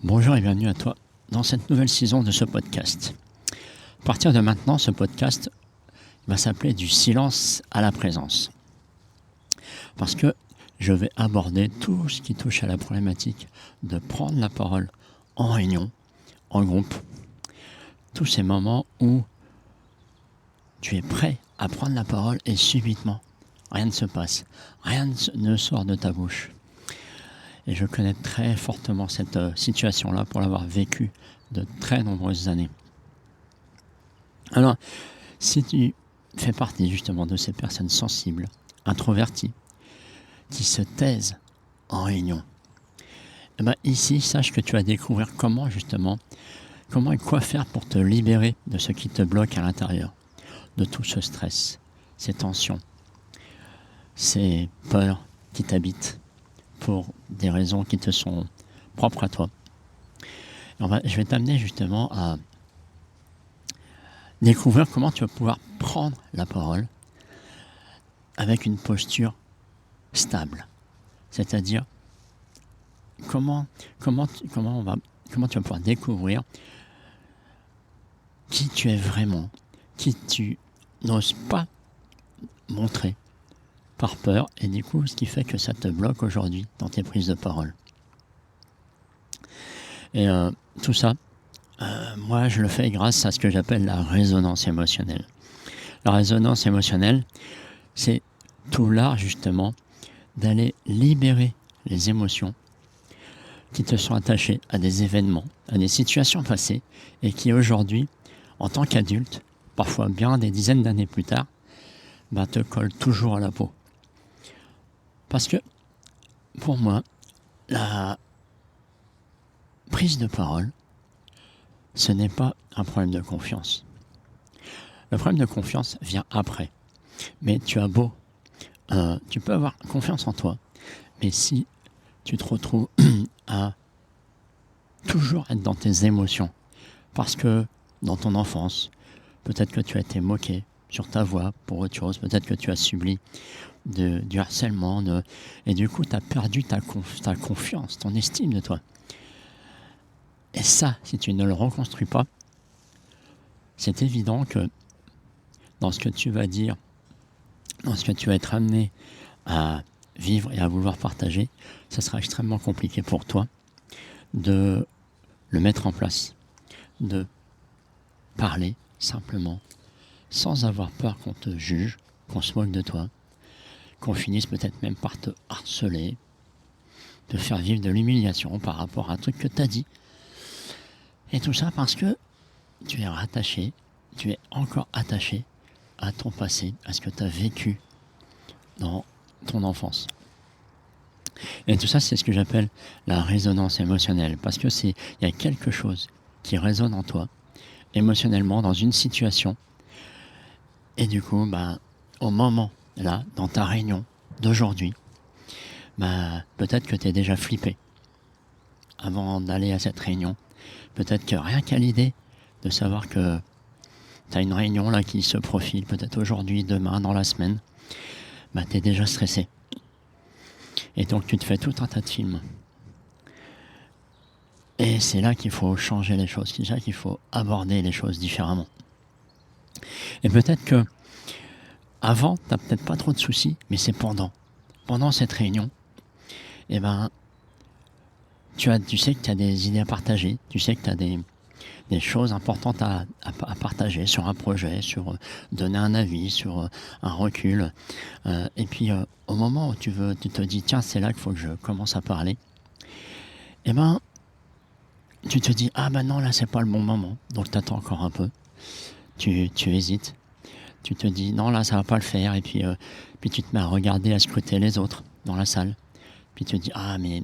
Bonjour et bienvenue à toi dans cette nouvelle saison de ce podcast. À partir de maintenant, ce podcast va s'appeler Du silence à la présence. Parce que je vais aborder tout ce qui touche à la problématique de prendre la parole en réunion, en groupe. Tous ces moments où tu es prêt à prendre la parole et subitement, rien ne se passe, rien ne sort de ta bouche. Et je connais très fortement cette situation-là pour l'avoir vécue de très nombreuses années. Alors, si tu fais partie justement de ces personnes sensibles, introverties, qui se taisent en réunion, eh ben ici, sache que tu vas découvrir comment et quoi faire pour te libérer de ce qui te bloque à l'intérieur, de tout ce stress, ces tensions, ces peurs qui t'habitent pour des raisons qui te sont propres à toi. Je vais t'amener justement à découvrir comment tu vas pouvoir prendre la parole avec une posture stable. C'est-à-dire comment tu vas pouvoir découvrir qui tu es vraiment, qui tu n'oses pas montrer par peur, et du coup ce qui fait que ça te bloque aujourd'hui dans tes prises de parole. Et tout ça, moi je le fais grâce à ce que j'appelle la résonance émotionnelle. La résonance émotionnelle, c'est tout l'art justement d'aller libérer les émotions qui te sont attachées à des événements, à des situations passées, et qui aujourd'hui, en tant qu'adulte, parfois bien des dizaines d'années plus tard, te collent toujours à la peau. Parce que, pour moi, la prise de parole, ce n'est pas un problème de confiance. Le problème de confiance vient après. Mais tu peux avoir confiance en toi, mais si tu te retrouves à toujours être dans tes émotions, parce que dans ton enfance, peut-être que tu as été moqué sur ta voix pour autre chose, peut-être que tu as subi du harcèlement, et du coup tu as perdu ta confiance, ton estime de toi. Et ça, si tu ne le reconstruis pas, c'est évident que dans ce que tu vas dire, dans ce que tu vas être amené à vivre et à vouloir partager, ça sera extrêmement compliqué pour toi de le mettre en place, de parler simplement, sans avoir peur qu'on te juge, qu'on se moque de toi, qu'on finisse peut-être même par te harceler, te faire vivre de l'humiliation par rapport à un truc que tu as dit. Et tout ça parce que tu es encore attaché à ton passé, à ce que tu as vécu dans ton enfance. Et tout ça, c'est ce que j'appelle la résonance émotionnelle, parce que il y a quelque chose qui résonne en toi, émotionnellement, dans une situation, et du coup, au moment, là, dans ta réunion d'aujourd'hui, peut-être que tu es déjà flippé avant d'aller à cette réunion. Peut-être que rien qu'à l'idée de savoir que tu as une réunion là qui se profile, peut-être aujourd'hui, demain, dans la semaine, tu es déjà stressé. Et donc tu te fais tout un tas de films. Et c'est là qu'il faut changer les choses, c'est là qu'il faut aborder les choses différemment. Et peut-être que avant, tu n'as peut-être pas trop de soucis, mais c'est pendant cette réunion, tu sais que tu as des idées à partager, tu sais que tu as des choses importantes à partager sur un projet, sur donner un avis, sur un recul. Et puis au moment où tu te dis tiens, c'est là qu'il faut que je commence à parler, tu te dis non, là c'est pas le bon moment, donc tu attends encore un peu, tu hésites, tu te dis non, là ça va pas le faire, et puis tu te mets à regarder, à scruter les autres dans la salle, puis tu te dis mais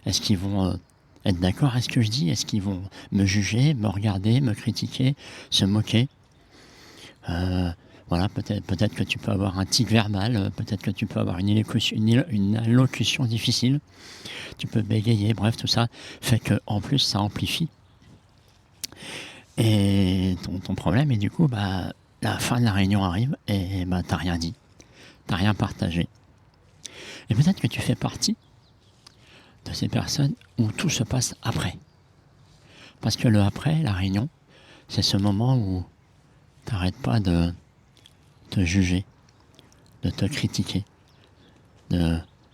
est-ce qu'ils vont être d'accord avec ce que je dis? Est-ce qu'ils vont me juger, me regarder, me critiquer, se moquer? Voilà, peut-être que tu peux avoir un tic verbal, peut-être que tu peux avoir une allocution difficile, tu peux bégayer, bref, tout ça fait que en plus ça amplifie et ton problème, et du coup la fin de la réunion arrive et t'as rien dit, t'as rien partagé. Et peut-être que tu fais partie de ces personnes où tout se passe après. Parce que le après, la réunion, c'est ce moment où tu n'arrêtes pas de te juger, de te critiquer.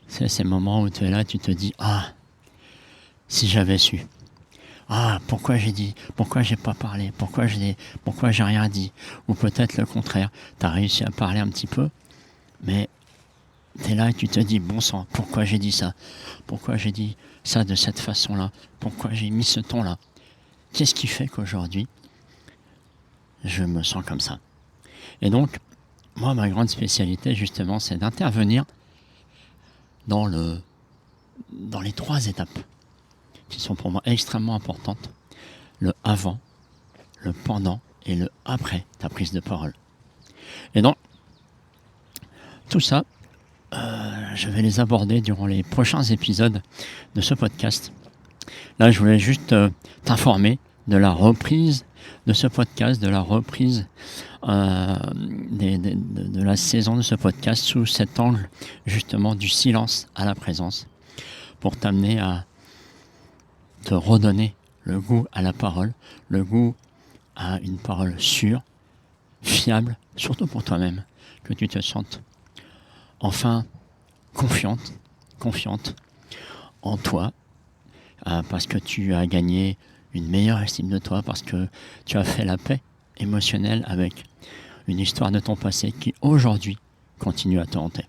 C'est ces moments où tu es là, tu te dis « Ah, si j'avais su. Ah, pourquoi j'ai dit, pourquoi j'ai pas parlé, pourquoi j'ai rien dit. » Ou peut-être le contraire, tu as réussi à parler un petit peu, mais tu es là et tu te dis « Bon sang, pourquoi j'ai dit ça? Pourquoi j'ai dit ça de cette façon-là? Pourquoi j'ai mis ce ton-là? Qu'est-ce qui fait qu'aujourd'hui, je me sens comme ça ?» Et donc, moi, ma grande spécialité, justement, c'est d'intervenir dans les 3 étapes qui sont pour moi extrêmement importantes. Le avant, le pendant et le après ta prise de parole. Et donc, tout ça, je vais les aborder durant les prochains épisodes de ce podcast. Là, je voulais juste t'informer de la reprise de ce podcast, de la reprise de la saison de ce podcast sous cet angle justement du silence à la présence, pour t'amener à te redonner le goût à la parole, le goût à une parole sûre, fiable, surtout pour toi-même, que tu te sentes enfin confiante en toi, parce que tu as gagné une meilleure estime de toi, parce que tu as fait la paix émotionnelle avec une histoire de ton passé qui aujourd'hui continue à te hanter.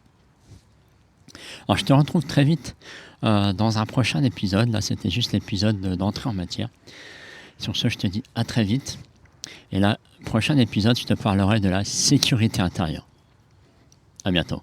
Alors je te retrouve très vite dans un prochain épisode. Là, c'était juste l'épisode d'entrée en matière. Sur ce, je te dis à très vite. Et là, prochain épisode, je te parlerai de la sécurité intérieure. À bientôt.